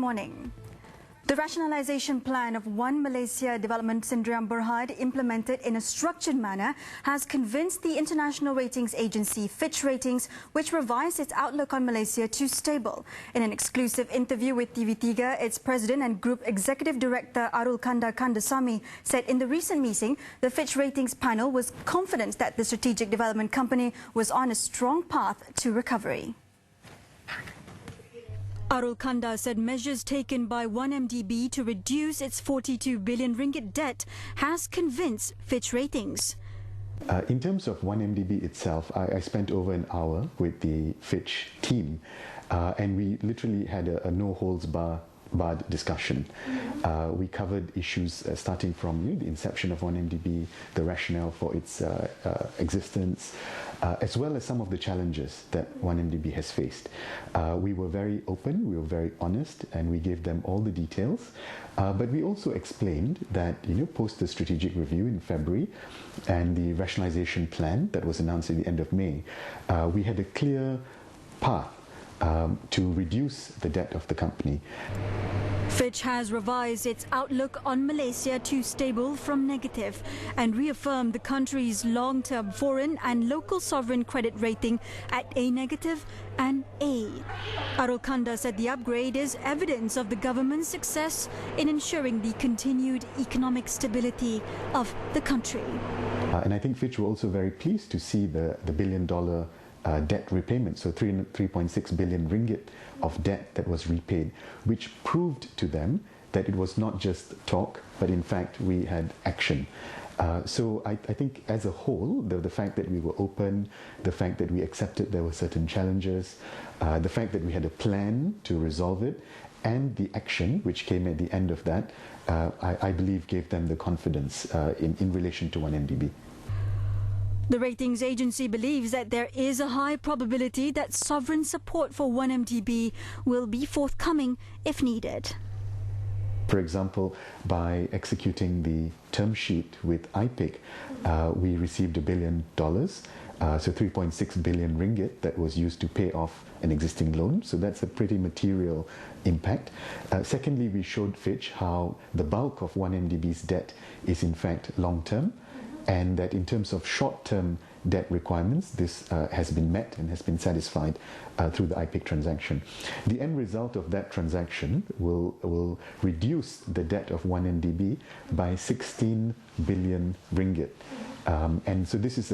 morning. The rationalization plan of One Malaysia Development Sdn Bhd implemented in a structured manner has convinced the international ratings agency Fitch Ratings, which revised its outlook on Malaysia to stable. In an exclusive interview with TV3, its president and group executive director Arul Kandasamy said in the recent meeting, the Fitch Ratings panel was confident that the strategic development company was on a strong path to recovery. Arul Kanda said measures taken by 1MDB to reduce its 42 billion ringgit debt has convinced Fitch Ratings. In terms of 1MDB itself, I spent over an hour with the Fitch team and we literally had a no-holds-barred discussion. We covered issues starting from the inception of 1MDB, the rationale for its existence, as well as some of the challenges that 1MDB has faced. We were very open, we were very honest, and we gave them all the details. But we also explained that, post the strategic review in February and the rationalization plan that was announced at the end of May, we had a clear path to reduce the debt of the company. Fitch has revised its outlook on Malaysia to stable from negative and reaffirmed the country's long-term foreign and local sovereign credit rating at A- and A. Arul Kanda said the upgrade is evidence of the government's success in ensuring the continued economic stability of the country. And I think Fitch were also very pleased to see the billion-dollar debt repayment, so 3.6 billion ringgit of debt that was repaid, which proved to them that it was not just talk, but in fact we had action. So I think as a whole, the fact that we were open, the fact that we accepted there were certain challenges, the fact that we had a plan to resolve it, and the action which came at the end of that, I believe gave them the confidence in relation to 1MDB. The ratings agency believes that there is a high probability that sovereign support for 1MDB will be forthcoming if needed. For example, by executing the term sheet with IPIC, we received $1 billion, so 3.6 billion ringgit that was used to pay off an existing loan. So that's a pretty material impact. Secondly, we showed Fitch how the bulk of 1MDB's debt is in fact long-term, and that in terms of short-term debt requirements, this has been met and has been satisfied through the IPIC transaction. The end result of that transaction will reduce the debt of 1MDB by 16 billion ringgit. And so this is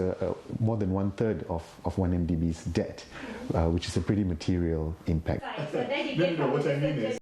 more than 1/3 of 1MDB's debt, which is a pretty material impact. No, what I mean is